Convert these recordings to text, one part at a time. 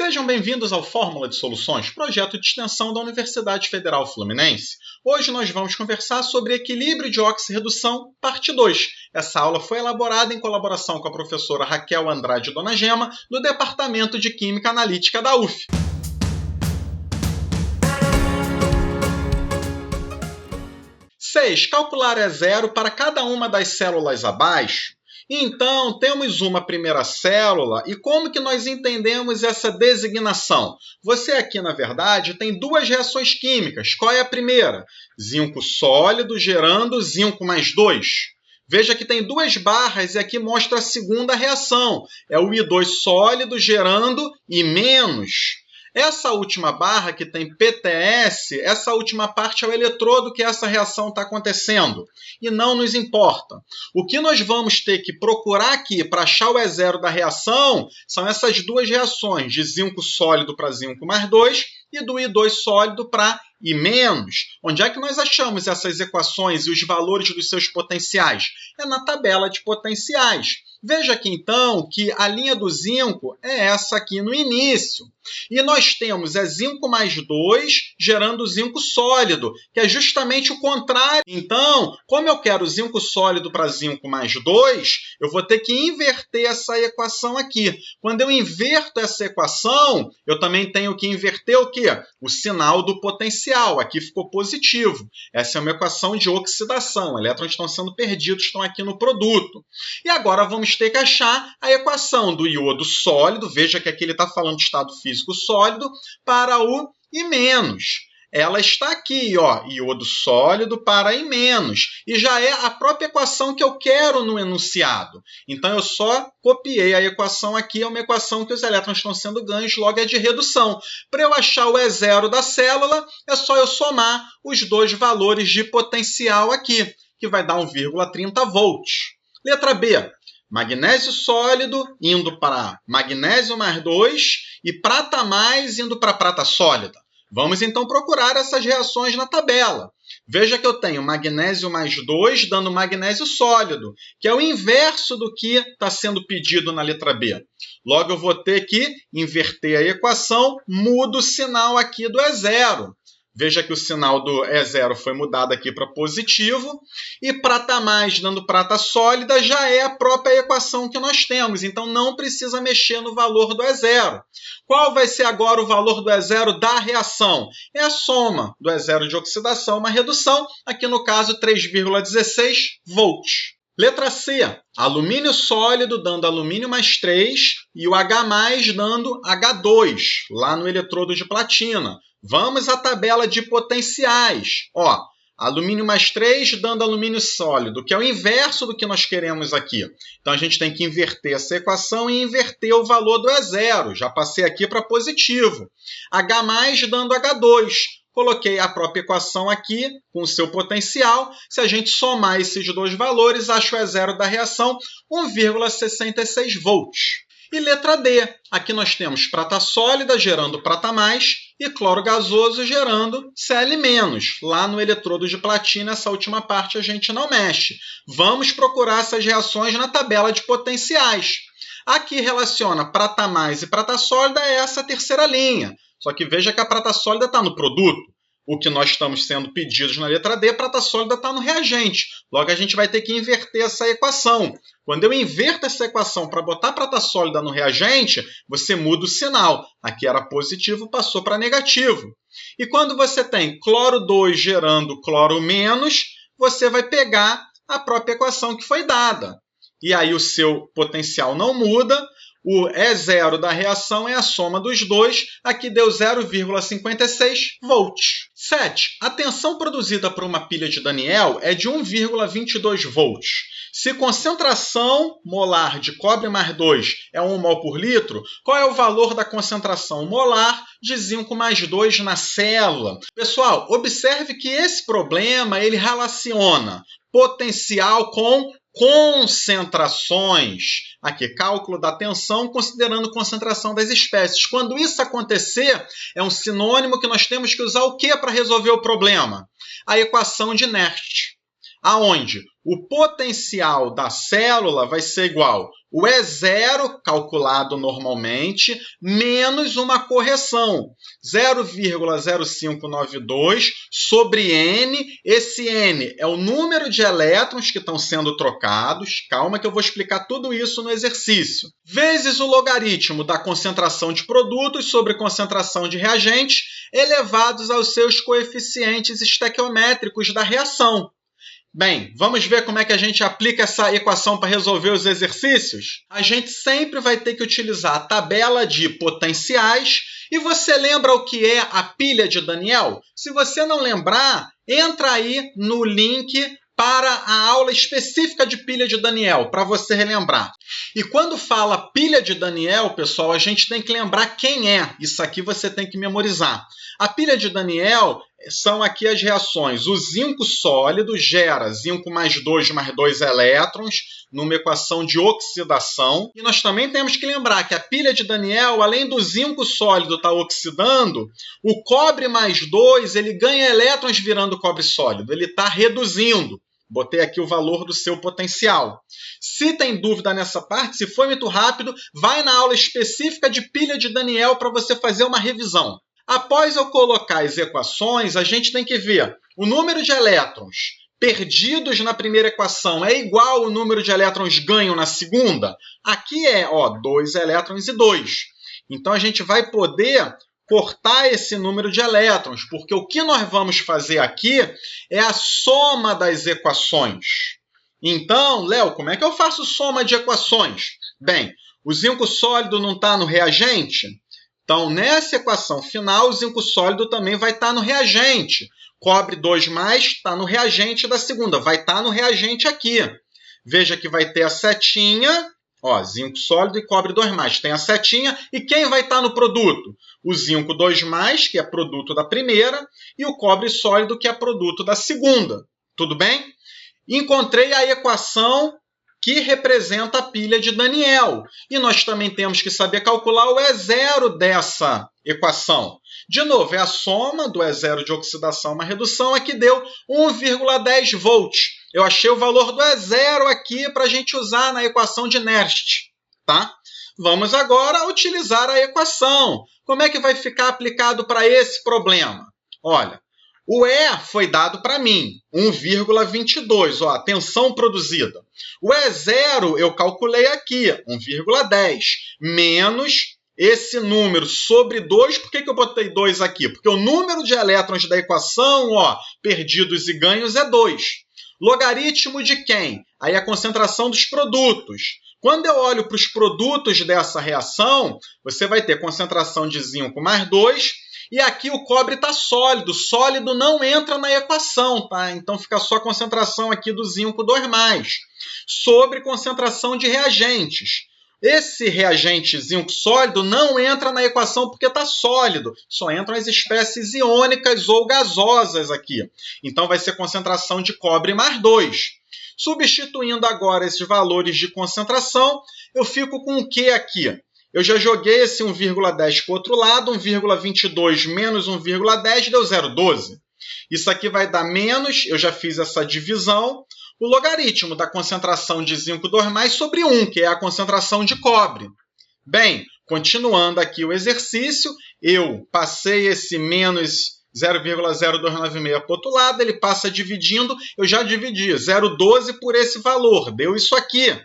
Sejam bem-vindos ao Fórmula de Soluções, projeto de extensão da Universidade Federal Fluminense. Hoje nós vamos conversar sobre equilíbrio de oxirredução, parte 2. Essa aula foi elaborada em colaboração com a professora Raquel Andrade Dona Gema, do Departamento de Química Analítica da UF. Calcular E0 para cada uma das células abaixo. Então, temos uma primeira célula, e como que nós entendemos essa designação? Você aqui, na verdade, tem duas reações químicas. Qual é a primeira? Zinco sólido gerando zinco mais 2. Veja que tem duas barras e aqui mostra a segunda reação. É o I2 sólido gerando I-. Essa última barra que tem PTS, essa última parte é o eletrodo que essa reação está acontecendo. E não nos importa. O que nós vamos ter que procurar aqui para achar o E0 da reação são essas duas reações, de zinco sólido para zinco mais 2 e do I2 sólido para I-. Onde é que nós achamos essas equações e os valores dos seus potenciais? É na tabela de potenciais. Veja aqui, então, que a linha do zinco é essa aqui no início. E nós temos zinco mais 2 gerando zinco sólido, que é justamente o contrário. Então, como eu quero zinco sólido para zinco mais 2, eu vou ter que inverter essa equação aqui. Quando eu inverto essa equação, eu também tenho que inverter o quê? O sinal do potencial. Aqui ficou positivo. Essa é uma equação de oxidação. Elétrons estão sendo perdidos, estão aqui no produto. E agora vamos ter que achar a equação do iodo sólido, veja que aqui ele está falando de estado físico sólido, para o I-. Ela está aqui, ó, iodo sólido para I-, e já é a própria equação que eu quero no enunciado. Então, eu só copiei a equação aqui, é uma equação que os elétrons estão sendo ganhos, logo é de redução. Para eu achar o E0 da célula, é só eu somar os dois valores de potencial aqui, que vai dar 1,30 volts. Letra B. Magnésio sólido indo para magnésio mais 2 e prata mais indo para prata sólida. Vamos então procurar essas reações na tabela. Veja que eu tenho magnésio mais 2 dando magnésio sólido, que é o inverso do que está sendo pedido na letra B. Logo eu vou ter que inverter a equação, mudo o sinal aqui do E0. Veja que o sinal do E0 foi mudado aqui para positivo. E prata mais dando prata sólida já é a própria equação que nós temos. Então, não precisa mexer no valor do E0. Qual vai ser agora o valor do E0 da reação? É a soma do E0 de oxidação, uma redução. Aqui no caso, 3,16 volts. Letra C. Alumínio sólido dando alumínio mais 3 e o H mais dando H2, lá no eletrodo de platina. Vamos à tabela de potenciais. Ó, alumínio mais 3 dando alumínio sólido, que é o inverso do que nós queremos aqui. Então, a gente tem que inverter essa equação e inverter o valor do E0. Já passei aqui para positivo. H mais dando H2. Coloquei a própria equação aqui com o seu potencial. Se a gente somar esses dois valores, acho o E0 da reação 1,66 volts. E letra D. Aqui nós temos prata sólida gerando prata mais e cloro gasoso gerando Cl-. Lá no eletrodo de platina, essa última parte a gente não mexe. Vamos procurar essas reações na tabela de potenciais. Aqui relaciona prata mais e prata sólida é essa terceira linha. Só que veja que a prata sólida está no produto. O que nós estamos sendo pedidos na letra D, a prata sólida está no reagente. Logo, a gente vai ter que inverter essa equação. Quando eu inverto essa equação para botar prata sólida no reagente, você muda o sinal. Aqui era positivo, passou para negativo. E quando você tem cloro 2 gerando cloro menos, você vai pegar a própria equação que foi dada. E aí o seu potencial não muda. O E0 da reação é a soma dos dois, aqui deu 0,56 volts. 7. A tensão produzida por uma pilha de Daniell é de 1,22 volts. Se concentração molar de cobre mais 2 é 1 mol por litro, qual é o valor da concentração molar de zinco mais 2 na célula? Pessoal, observe que esse problema ele relaciona potencial com concentrações. Aqui, cálculo da tensão considerando concentração das espécies. Quando isso acontecer, é um sinônimo que nós temos que usar o que para resolver o problema? A equação de Nernst. aonde o potencial da célula vai ser igual o E0, calculado normalmente, menos uma correção, 0,0592 sobre N. Esse N é o número de elétrons que estão sendo trocados. Calma que eu vou explicar tudo isso no exercício. Vezes o logaritmo da concentração de produtos sobre concentração de reagentes elevados aos seus coeficientes estequiométricos da reação. Bem, vamos ver como é que a gente aplica essa equação para resolver os exercícios? A gente sempre vai ter que utilizar a tabela de potenciais. E você lembra o que é a pilha de Daniell? Se você não lembrar, entra aí no link para a aula específica de pilha de Daniell, para você relembrar. E quando fala pilha de Daniell, pessoal, a gente tem que lembrar quem é. Isso aqui você tem que memorizar. A pilha de Daniell são aqui as reações. O zinco sólido gera zinco mais 2 elétrons numa equação de oxidação. E nós também temos que lembrar que a pilha de Daniell, além do zinco sólido estar oxidando, o cobre mais 2 ele ganha elétrons virando cobre sólido. Ele está reduzindo. Botei aqui o valor do seu potencial. Se tem dúvida nessa parte, se foi muito rápido, vai na aula específica de pilha de Daniell para você fazer uma revisão. Após eu colocar as equações, a gente tem que ver o número de elétrons perdidos na primeira equação é igual ao número de elétrons ganhos na segunda. Aqui é 2 elétrons e 2. Então, a gente vai poder cortar esse número de elétrons, porque o que nós vamos fazer aqui é a soma das equações. Então, Léo, como é que eu faço soma de equações? Bem, o zinco sólido não está no reagente? Então, nessa equação final, o zinco sólido também vai estar no reagente. Cobre 2+, está no reagente da segunda, vai estar no reagente aqui. Veja que vai ter a setinha, zinco sólido e cobre 2+. Tem a setinha, e quem vai estar no produto? O zinco 2+, que é produto da primeira, e o cobre sólido, que é produto da segunda. Tudo bem? Encontrei a equação que representa a pilha de Daniell. E nós também temos que saber calcular o E0 dessa equação. De novo, é a soma do E0 de oxidação mais redução, que deu 1,10 volts. Eu achei o valor do E0 aqui para a gente usar na equação de Nernst. Tá? Vamos agora utilizar a equação. Como é que vai ficar aplicado para esse problema? Olha, o E foi dado para mim, 1,22, a tensão produzida. O E0 eu calculei aqui, 1,10, menos esse número sobre 2. Por que eu botei 2 aqui? Porque o número de elétrons da equação, perdidos e ganhos, é 2. Logaritmo de quem? Aí a concentração dos produtos. Quando eu olho para os produtos dessa reação, você vai ter concentração de zinco mais 2, e aqui o cobre está sólido. Sólido não entra na equação, tá? Então fica só a concentração aqui do zinco 2+, sobre concentração de reagentes. Esse reagente zinco sólido não entra na equação porque está sólido. Só entram as espécies iônicas ou gasosas aqui. Então vai ser concentração de cobre mais 2. Substituindo agora esses valores de concentração, eu fico com o que aqui? Eu já joguei esse 1,10 para o outro lado, 1,22 menos 1,10 deu 0,12. Isso aqui vai dar menos, eu já fiz essa divisão, o logaritmo da concentração de zinco 2+, sobre 1, que é a concentração de cobre. Bem, continuando aqui o exercício, eu passei esse menos 0,0296 para o outro lado, ele passa dividindo, eu já dividi 0,12 por esse valor, deu isso aqui.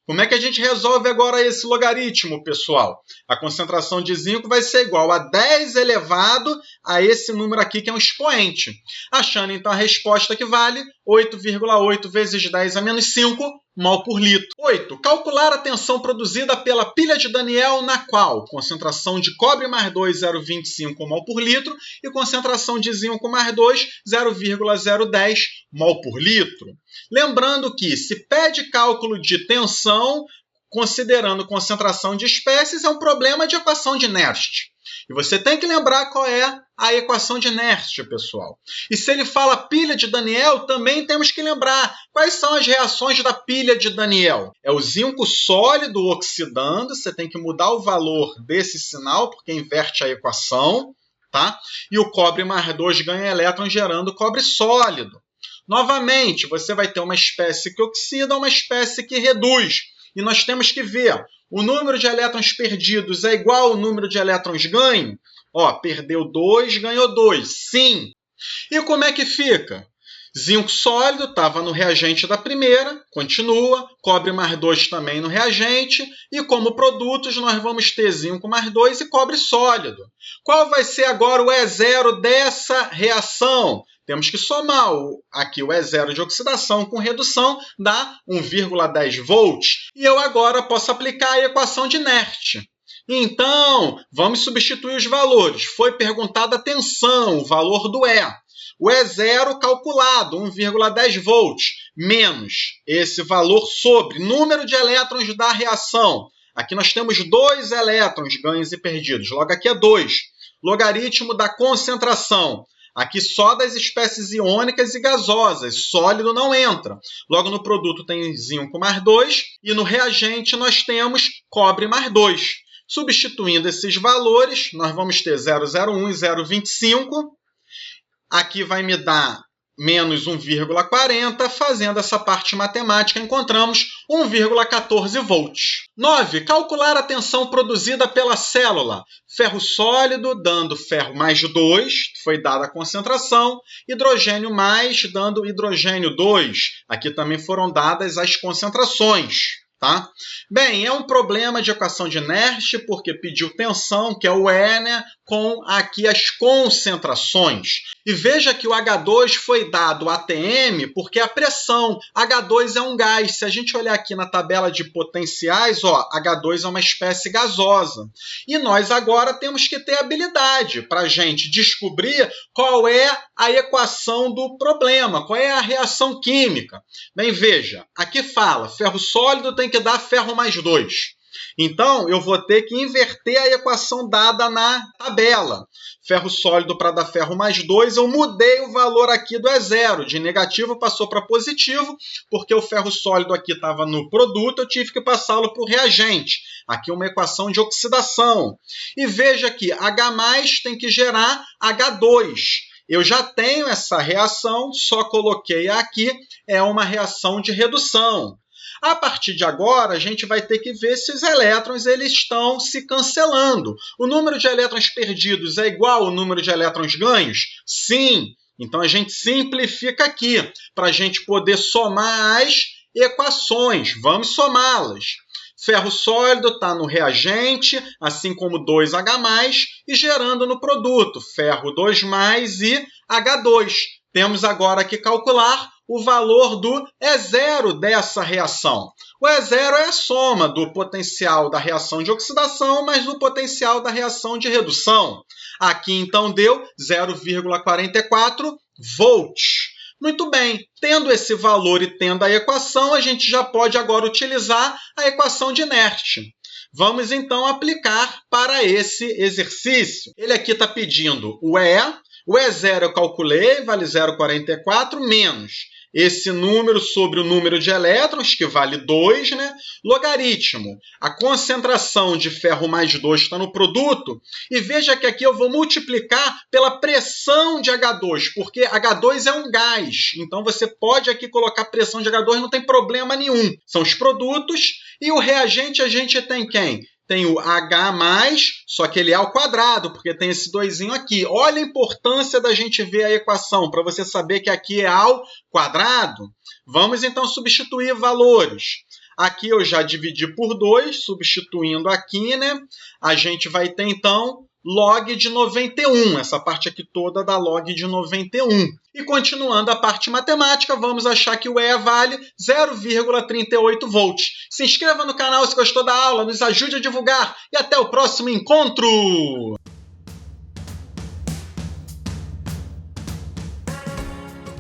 Como é que a gente resolve agora esse logaritmo, pessoal? A concentração de zinco vai ser igual a 10 elevado a esse número aqui, que é um expoente. Achando, então, a resposta que vale 8,8 vezes 10 a menos 5 mol por litro. 8. Calcular a tensão produzida pela pilha de Daniell, na qual concentração de cobre mais 2, 0,25 mol por litro, e concentração de zinco mais 2, 0,010 mol por litro. Lembrando que, se pede cálculo de tensão, considerando concentração de espécies, é um problema de equação de Nernst. E você tem que lembrar qual é a equação de Nernst, pessoal. E se ele fala pilha de Daniell, também temos que lembrar quais são as reações da pilha de Daniell. É o zinco sólido oxidando, você tem que mudar o valor desse sinal, porque inverte a equação, tá? E o cobre mais 2 ganha elétrons gerando cobre sólido. Novamente, você vai ter uma espécie que oxida, uma espécie que reduz. E nós temos que ver, o número de elétrons perdidos é igual ao número de elétrons ganho? Ó, perdeu 2, ganhou 2. Sim. E como é que fica? Zinco sólido estava no reagente da primeira, continua, cobre mais 2 também no reagente, e como produtos nós vamos ter zinco mais 2 e cobre sólido. Qual vai ser agora o E0 dessa reação? Temos que somar aqui o E0 de oxidação com redução, dá 1,10 volts. E eu agora posso aplicar a equação de Nernst. Então, vamos substituir os valores. Foi perguntada a tensão, o valor do E. O E0 calculado, 1,10 volts, menos esse valor sobre número de elétrons da reação. Aqui nós temos 2 elétrons ganhos e perdidos, logo aqui é 2. Logaritmo da concentração. Aqui só das espécies iônicas e gasosas, sólido não entra. Logo no produto tem zinco mais 2 e no reagente nós temos cobre mais 2. Substituindo esses valores, nós vamos ter 0,01 e 0,25. Aqui vai me dar menos 1,40. Fazendo essa parte matemática, encontramos 1,14 volts. 9. Calcular a tensão produzida pela célula. Ferro sólido, dando ferro mais 2, foi dada a concentração. Hidrogênio mais, dando hidrogênio 2. Aqui também foram dadas as concentrações. Tá? Bem, é um problema de equação de Nernst, porque pediu tensão, que é o E, né, com aqui as concentrações. E veja que o H2 foi dado ATM porque a pressão. H2 é um gás. Se a gente olhar aqui na tabela de potenciais, ó, H2 é uma espécie gasosa. E nós agora temos que ter habilidade para a gente descobrir qual é a equação do problema, qual é a reação química. Bem, veja, aqui fala, ferro sólido tem que dar ferro mais 2. Então, eu vou ter que inverter a equação dada na tabela. Ferro sólido para dar ferro mais 2, eu mudei o valor aqui do E0. De negativo passou para positivo, porque o ferro sólido aqui estava no produto, eu tive que passá-lo para o reagente. Aqui uma equação de oxidação. E veja que H+, tem que gerar H2. Eu já tenho essa reação, só coloquei aqui, é uma reação de redução. A partir de agora, a gente vai ter que ver se os elétrons eles estão se cancelando. O número de elétrons perdidos é igual ao número de elétrons ganhos? Sim. Então, a gente simplifica aqui, para a gente poder somar as equações. Vamos somá-las. Ferro sólido está no reagente, assim como 2H+, e gerando no produto, ferro 2+, e H2. Temos agora que calcular o valor do E0 dessa reação. O E0 é a soma do potencial da reação de oxidação mais do potencial da reação de redução. Aqui, então, deu 0,44 volts. Muito bem, tendo esse valor e tendo a equação, a gente já pode agora utilizar a equação de Nernst. Vamos, então, aplicar para esse exercício. Ele aqui está pedindo o E0 eu calculei, vale 0,44, menos esse número sobre o número de elétrons, que vale 2, né? Logaritmo. A concentração de ferro mais 2 está no produto. E veja que aqui eu vou multiplicar pela pressão de H2, porque H2 é um gás. Então, você pode aqui colocar pressão de H2, não tem problema nenhum. São os produtos. E o reagente a gente tem quem? Tem o H+, só que ele é ao quadrado, porque tem esse 2zinho aqui. Olha a importância da gente ver a equação, para você saber que aqui é ao quadrado. Vamos, então, substituir valores. Aqui eu já dividi por 2, substituindo aqui, né? A gente vai ter, então, log de 91. Essa parte aqui toda dá log de 91. E continuando a parte matemática, vamos achar que o E vale 0,38 volts. Se inscreva no canal se gostou da aula, nos ajude a divulgar e até o próximo encontro!